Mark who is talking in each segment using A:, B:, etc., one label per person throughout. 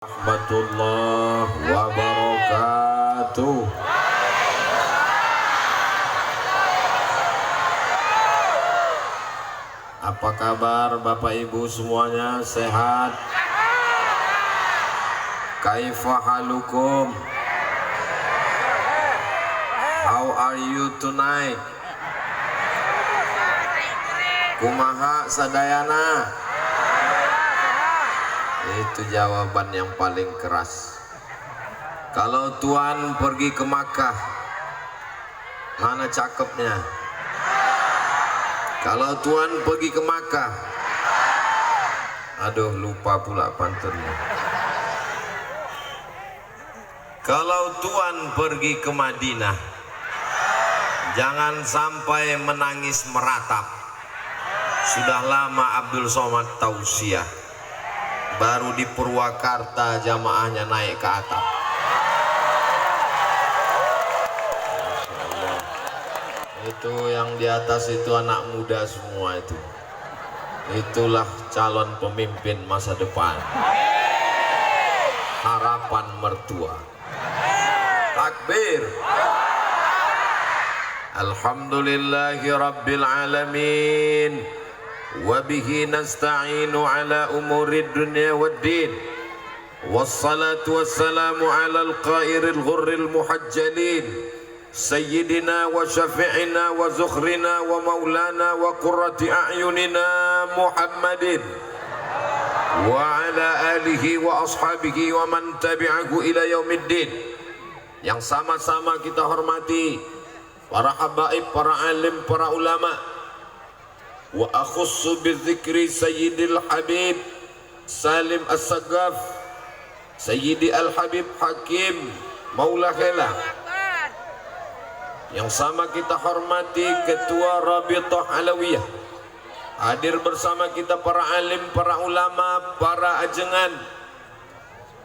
A: Warahmatullahi wabarakatuh. Apa kabar Bapak Ibu semuanya, sehat? Kaifa halukum? How are you tonight? Kumaha sadayana? Itu jawaban yang paling keras. Kalau Tuan pergi ke Makkah, mana cakepnya? Kalau Tuan pergi ke Makkah, aduh lupa pula pantunnya. Kalau Tuan pergi ke Madinah, jangan sampai menangis meratap. Sudah lama Abdul Somad tausiah, baru di Purwakarta jamaahnya naik ke atap. Itu yang di atas itu anak muda semua itu. Itulah calon pemimpin masa depan. Harapan mertua. Takbir. Alhamdulillahi Rabbil Alamin. Wabihi nasta'inu ala umurid dunya waddin. Wassalatu wassalamu ala al-qairil ghurril muhajjalin, sayyidina wa syafi'ina wa zukhrina wa maulana wa qurrati a'yunina Muhammadin wa ala alihi wa ashabihi wa man tabi'ahu ila yaumiddin. Yang sama-sama kita hormati para habaib, para alim, para ulama. Wa akhussu bizikri Sayyidil Habib Salim As-Sagaf, Sayyidi Al-Habib Hakim Maula Khela. Yang sama kita hormati Ketua Rabithah Alawiyah. Hadir bersama kita para alim, para ulama, para ajengan,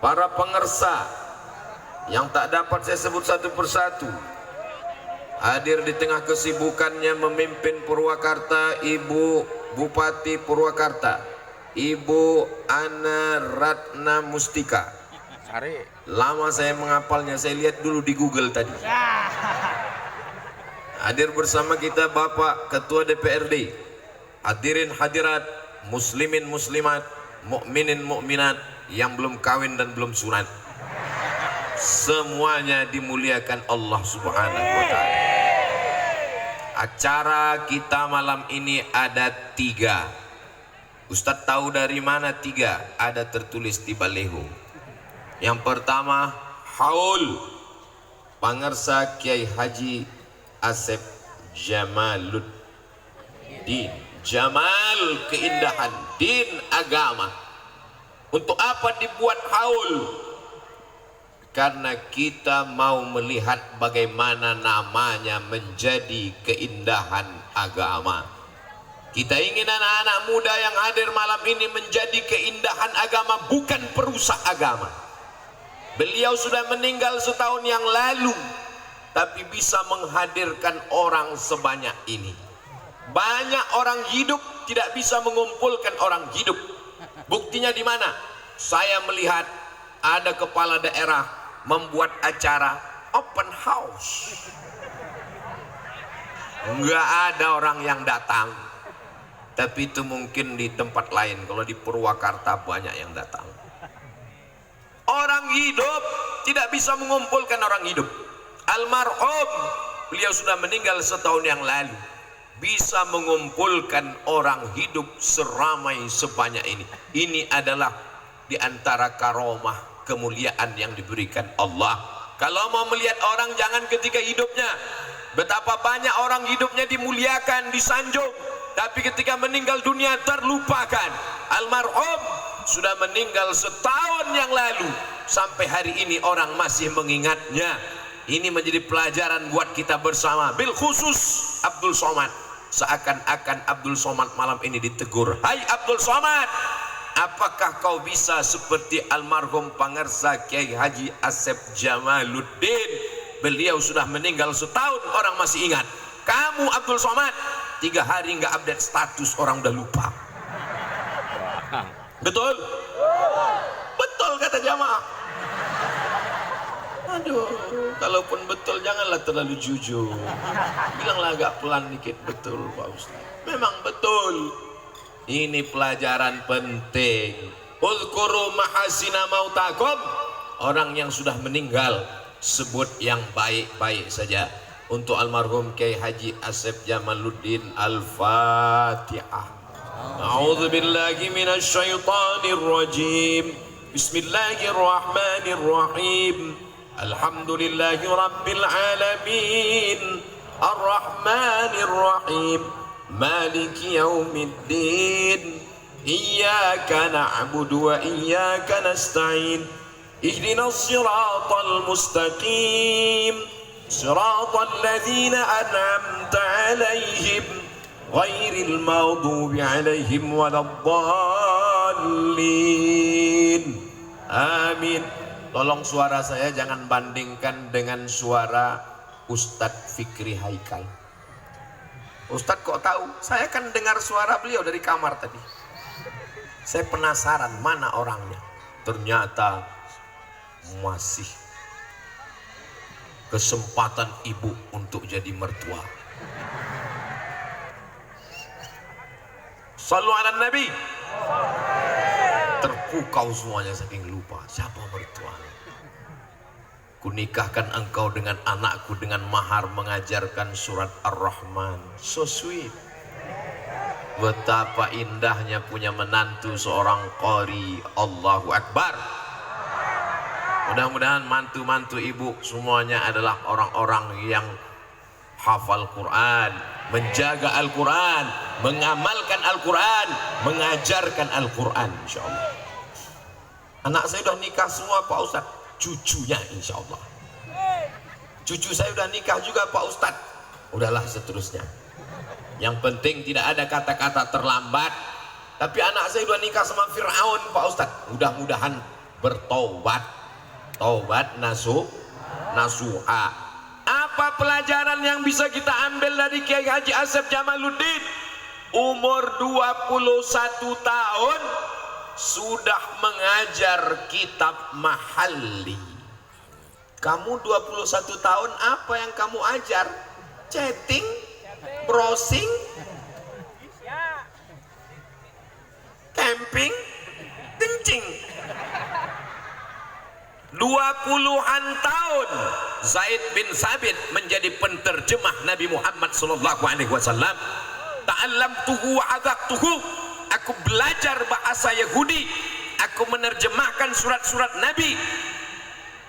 A: para pengersa yang tak dapat saya sebut satu persatu. Hadir di tengah kesibukannya memimpin Purwakarta Ibu Bupati Purwakarta, Ibu Ana Ratna Mustika. Lama saya menghafalnya, saya lihat dulu di Google tadi. Hadir bersama kita Bapak Ketua DPRD. Hadirin hadirat, muslimin muslimat, mukminin mukminat yang belum kawin dan belum sunat, semuanya dimuliakan Allah Subhanahu wa ta'ala. Acara kita malam ini ada 3. Ustadz tahu dari mana 3? Ada tertulis di baleho. Yang pertama, haul Pangersa Kiai Haji Asep Jamaluddin. Jamal, keindahan, din, agama. Untuk apa dibuat haul? Karena kita mau melihat bagaimana namanya menjadi keindahan agama. Kita ingin anak-anak muda yang hadir malam ini menjadi keindahan agama, bukan perusak agama. Beliau sudah meninggal setahun yang lalu, tapi bisa menghadirkan orang sebanyak ini. Banyak orang hidup tidak bisa mengumpulkan orang hidup. Buktinya di mana? Saya melihat ada kepala daerah membuat acara open house, nggak ada orang yang datang. Tapi itu mungkin di tempat lain. Kalau di Purwakarta banyak yang datang. Orang hidup tidak bisa mengumpulkan orang hidup. Almarhum, beliau sudah meninggal setahun yang lalu, bisa mengumpulkan orang hidup seramai sebanyak ini. Ini adalah di antara karomah, kemuliaan yang diberikan Allah. Kalau mau melihat orang, jangan ketika hidupnya. Betapa banyak orang hidupnya dimuliakan, disanjung, tapi ketika meninggal dunia terlupakan. Almarhum sudah meninggal setahun yang lalu, sampai hari ini orang masih mengingatnya. Ini menjadi pelajaran buat kita bersama, bil khusus Abdul Somad. Seakan-akan Abdul Somad malam ini ditegur, hai Abdul Somad, apakah kau bisa seperti almarhum Pangersa Kiai Haji Asep Jamaluddin? Beliau sudah meninggal setahun, orang masih ingat. Kamu Abdul Somad 3 hari nggak update status, orang udah lupa. Betul? Betul betul kata jamaah. Aduh, kalaupun betul janganlah terlalu jujur. Bilanglah agak pelan dikit, betul Pak Ustaz. Memang betul. Ini pelajaran penting. Uzkuru mahasina mautakum. Orang yang sudah meninggal sebut yang baik-baik saja. Untuk almarhum Kiai Haji Asep Jamaluddin, Al-Fatihah. A'udzu billahi minasy syaithanir rajim. Bismillahirrahmanirrahim. Alhamdulillahi rabbil alamin. Ar-Rahmanir Rahim. Maliki yaumiddin. Iyyaka na'budu wa iyyaka nasta'in. Ihdinas siratal mustaqim. Siratal ladzina an'amta 'alaihim ghairil maghdubi 'alaihim waladdallin. Amin. Tolong suara saya jangan bandingkan dengan suara Ustadz Fikri Haikal. Ustadz kok tahu? Saya kan dengar suara beliau dari kamar tadi. Saya penasaran mana orangnya. Ternyata masih kesempatan ibu untuk jadi mertua. Sallu ala Nabi. Terpukau semuanya saking lupa siapa mertuanya. Kunikahkan engkau dengan anakku dengan mahar mengajarkan surat Ar-Rahman. So sweet. Betapa indahnya punya menantu seorang qari. Allahu Akbar. Mudah-mudahan mantu-mantu ibu semuanya adalah orang-orang yang hafal Quran, menjaga Al-Quran, mengamalkan Al-Quran, mengajarkan Al-Quran, insyaallah. Anak saya sudah nikah semua Pak Ustadz, cucunya insyaallah. Cucu saya sudah nikah juga Pak Ustadz. Udahlah seterusnya. Yang penting tidak ada kata-kata terlambat. Tapi anak saya sudah nikah sama Fir'aun Pak Ustadz. Mudah-mudahan bertaubat. Taubat nasuha. Apa pelajaran yang bisa kita ambil dari Kiai Haji Asep Jamaluddin? Umur 21 tahun sudah mengajar kitab mahalli. Kamu 21 tahun apa yang kamu ajar? Chatting, browsing, camping, kencing. 20-an tahun Zaid bin Sabit menjadi penterjemah Nabi Muhammad SAW. Ta'allamtuhu wa 'adaqtuhu. Aku belajar bahasa Yahudi, aku menerjemahkan surat-surat Nabi.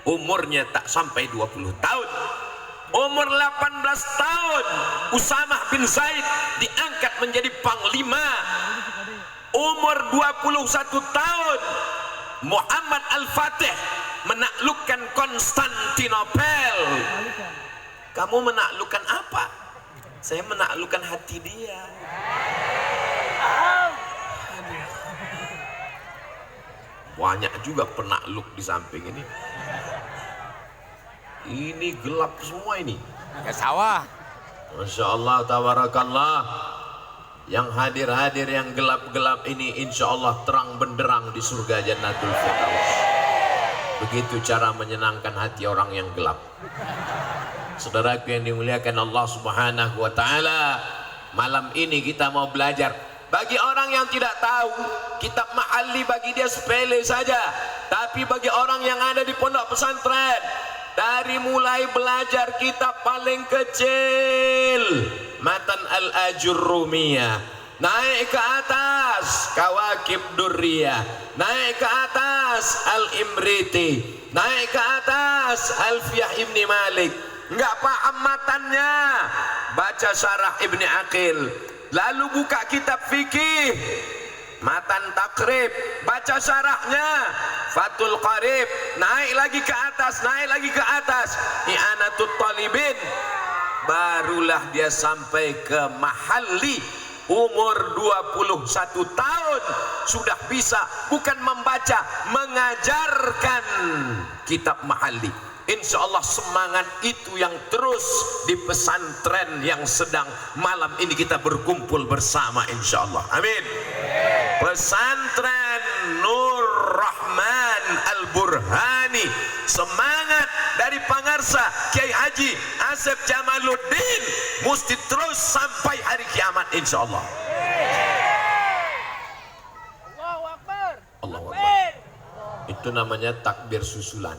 A: Umurnya tak sampai 20 tahun. Umur 18 tahun Usamah bin Zaid diangkat menjadi panglima. Umur 21 tahun Muhammad Al-Fatih menaklukkan Konstantinopel. Kamu menaklukkan apa? Saya menaklukkan hati dia. Banyak juga penakluk di samping ini. Ini gelap semua ini.
B: Ya sawah.
A: Masya Allah, tabarakallah. Yang hadir-hadir yang gelap-gelap ini insya Allah terang benderang di surga Jannatul Firdaus. Begitu cara menyenangkan hati orang yang gelap. Saudaraku yang dimuliakan Allah Subhanahu wa Ta'ala, malam ini kita mau belajar. Bagi orang yang tidak tahu, kitab mahalli bagi dia sepele saja. Tapi bagi orang yang ada di pondok pesantren, dari mulai belajar kitab paling kecil, Matan Al-Ajurrumiyah, naik ke atas Kawakib Durriyah, naik ke atas Al-Imriti, naik ke atas Alfiyah Ibni Malik. Enggak paham matannya, baca syarah Ibni Aqil. Lalu buka kitab fikih, Matan Takrib, baca syarahnya Fathul Qarib, naik lagi ke atas, naik lagi ke atas I'anatul Talibin. Barulah dia sampai ke mahalli. Umur 21 tahun sudah bisa bukan membaca, mengajarkan kitab mahalli. Insya Allah semangat itu yang terus di pesantren yang sedang malam ini kita berkumpul bersama insya Allah. Amin. Pesantren Nur Rahman Al burhani, semangat dari pangarsa Kiai Haji Asep Jamaluddin mesti terus sampai hari kiamat insyaallah.
B: Allahu Akbar.
A: Allahu Akbar. Itu namanya takbir susulan.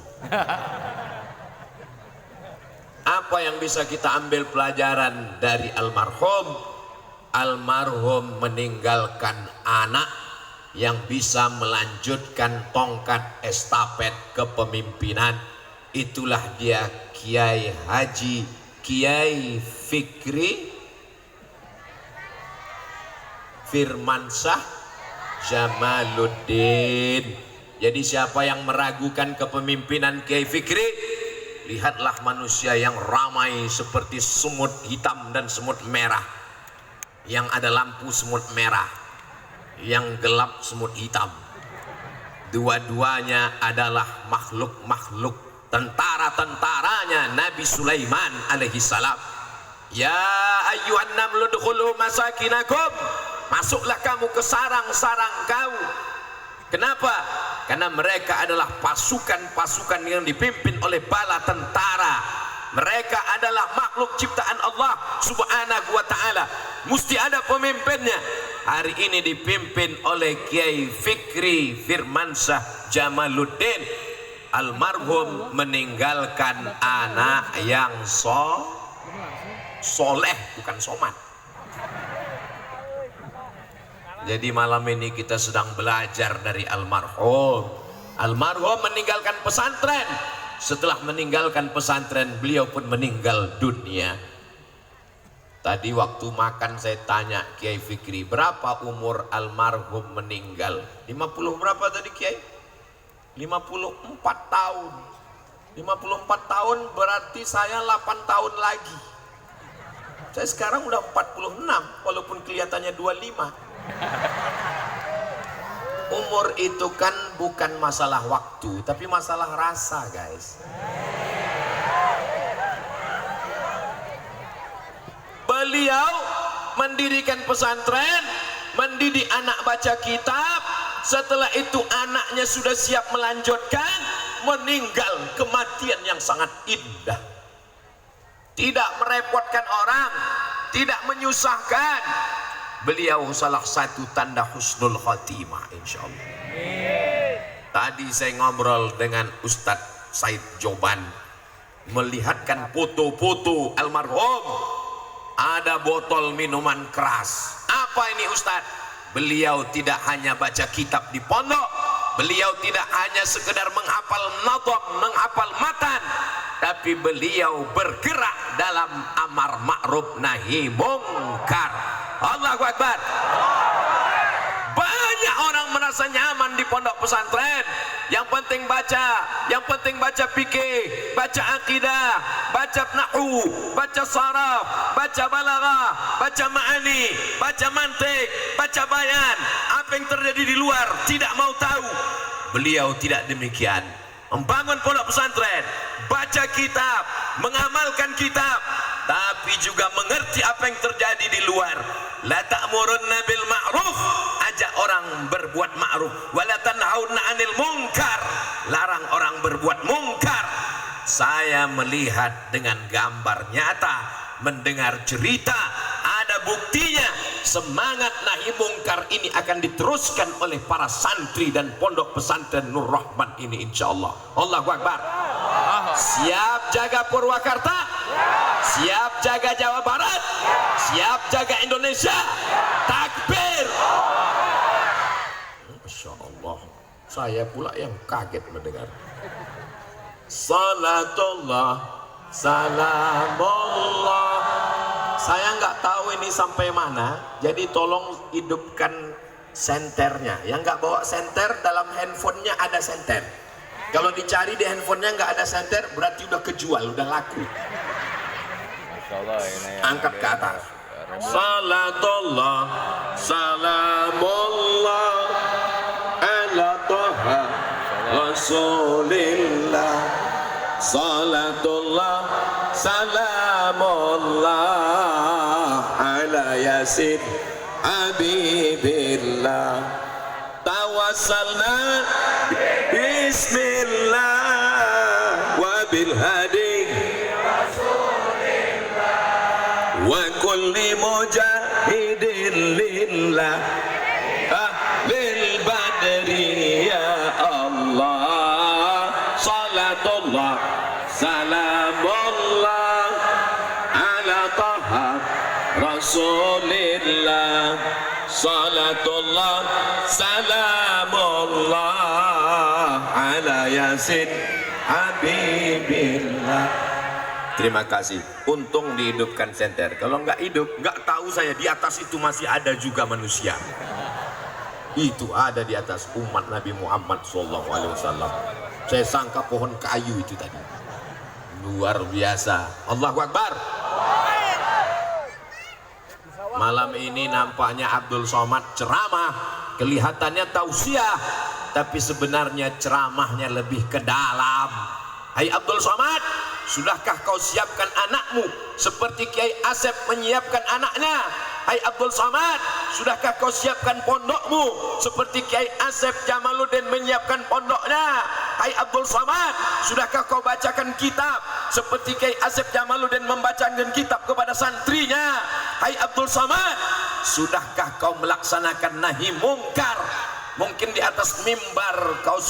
A: Apa yang bisa kita ambil pelajaran dari almarhum? Almarhum meninggalkan anak yang bisa melanjutkan tongkat estafet kepemimpinan. Itulah dia Kiai Haji Kiai Fikri Firmansyah Jamaluddin. Jadi siapa yang meragukan kepemimpinan Kiai Fikri, lihatlah manusia yang ramai seperti semut hitam dan semut merah. Yang ada lampu semut merah, yang gelap semut hitam. Dua-duanya adalah makhluk-makhluk, tentara-tentaranya Nabi Sulaiman alaihi salam. Ya ayyuhan namlu udkhulu masakinakum, masuklah kamu ke sarang-sarang kau. Kenapa? Karena mereka adalah pasukan-pasukan yang dipimpin oleh bala tentara. Mereka adalah makhluk ciptaan Allah subhanahu wa ta'ala. Mesti ada pemimpinnya. Hari ini dipimpin oleh Kiai Fikri Firmansyah Jamaluddin. Almarhum meninggalkan anak yang soleh, bukan somat. Jadi malam ini kita sedang belajar dari almarhum. Almarhum meninggalkan pesantren. Setelah meninggalkan pesantren, beliau pun meninggal dunia. Tadi waktu makan saya tanya Kiai Fikri, berapa umur almarhum meninggal? 50 berapa tadi Kiai? 54 tahun. 54 tahun berarti saya 8 tahun lagi. Saya sekarang udah 46 walaupun kelihatannya 25. Umur itu kan bukan masalah waktu, tapi masalah rasa, guys. Beliau mendirikan pesantren, mendidik anak baca kitab. Setelah itu anaknya sudah siap melanjutkan, meninggal kematian yang sangat indah. Tidak merepotkan orang, tidak menyusahkan. Beliau salah satu tanda husnul khotimah insyaallah. Tadi saya ngobrol dengan Ustadz Said Joban, melihatkan foto-foto almarhum. Ada botol minuman keras. Apa ini Ustadz? Beliau tidak hanya baca kitab di pondok, beliau tidak hanya sekedar menghafal nadhab, menghafal matan, tapi beliau bergerak dalam amar ma'ruf nahi mungkar. Allahu Akbar. Banyak orang merasa nyaman di pondok pesantren. Yang penting baca fikih, baca akidah, baca nahwu, baca saraf, baca balaghah, baca ma'ani, baca mantik, baca bayan. Apa yang terjadi di luar tidak mau tahu. Beliau tidak demikian. Membangun pondok pesantren, baca kitab, mengamalkan kitab, tapi juga mengerti apa yang terjadi di luar. La ta'murunna bil ma'ruf, ajak orang berbuat ma'ruf, wa la tanhauna 'anil munkar, larang orang berbuat mungkar. Saya melihat dengan gambar nyata, mendengar cerita, ada buktinya. Semangat nahi mungkar ini akan diteruskan oleh para santri dan pondok pesantren Nur Rahman ini insyaallah. Allahu Akbar. Siap jaga Purwakarta, siap jaga Jawa Barat, siap jaga Indonesia. Takbir. Masya Allah, saya pula yang kaget mendengar. Salatullah, salamullah. Saya nggak tahu ini sampai mana, jadi tolong hidupkan senternya. Yang nggak bawa senter, dalam handphonenya ada senter. Kalau dicari di handphonenya nggak ada senter, berarti udah kejual, udah laku. Angkat ke atas. Salatullah, salamullah, ala toha rasulillah. Salatullah, salamullah, ala yasin habibillah. Tawassalna bismillah. bil hadi wa kulli mujahidin lillah lil badri ya Allah salatullah salamullah ala taha rasulillah salatullah salamullah ala yasin habibillah. Terima kasih. Untung dihidupkan senter. Kalau nggak hidup, nggak tahu saya di atas itu masih ada juga manusia. Itu ada di atas umat Nabi Muhammad SAW. Saya sangka pohon kayu itu tadi. Luar biasa. Allahu Akbar. Malam ini nampaknya Abdul Somad ceramah, kelihatannya tausiah, tapi sebenarnya ceramahnya lebih ke dalam. Hai Abdul Somad, sudahkah kau siapkan anakmu seperti Kiai Asep menyiapkan anaknya? Hai Abdul Somad, sudahkah kau siapkan pondokmu seperti Kiai Asep Jamaluddin menyiapkan pondoknya? Hai Abdul Somad, sudahkah kau bacakan kitab seperti Kiai Asep Jamaluddin membacakan kitab kepada santrinya? Hai Abdul Somad, sudahkah kau melaksanakan nahi mungkar? Mungkin di atas mimbar kau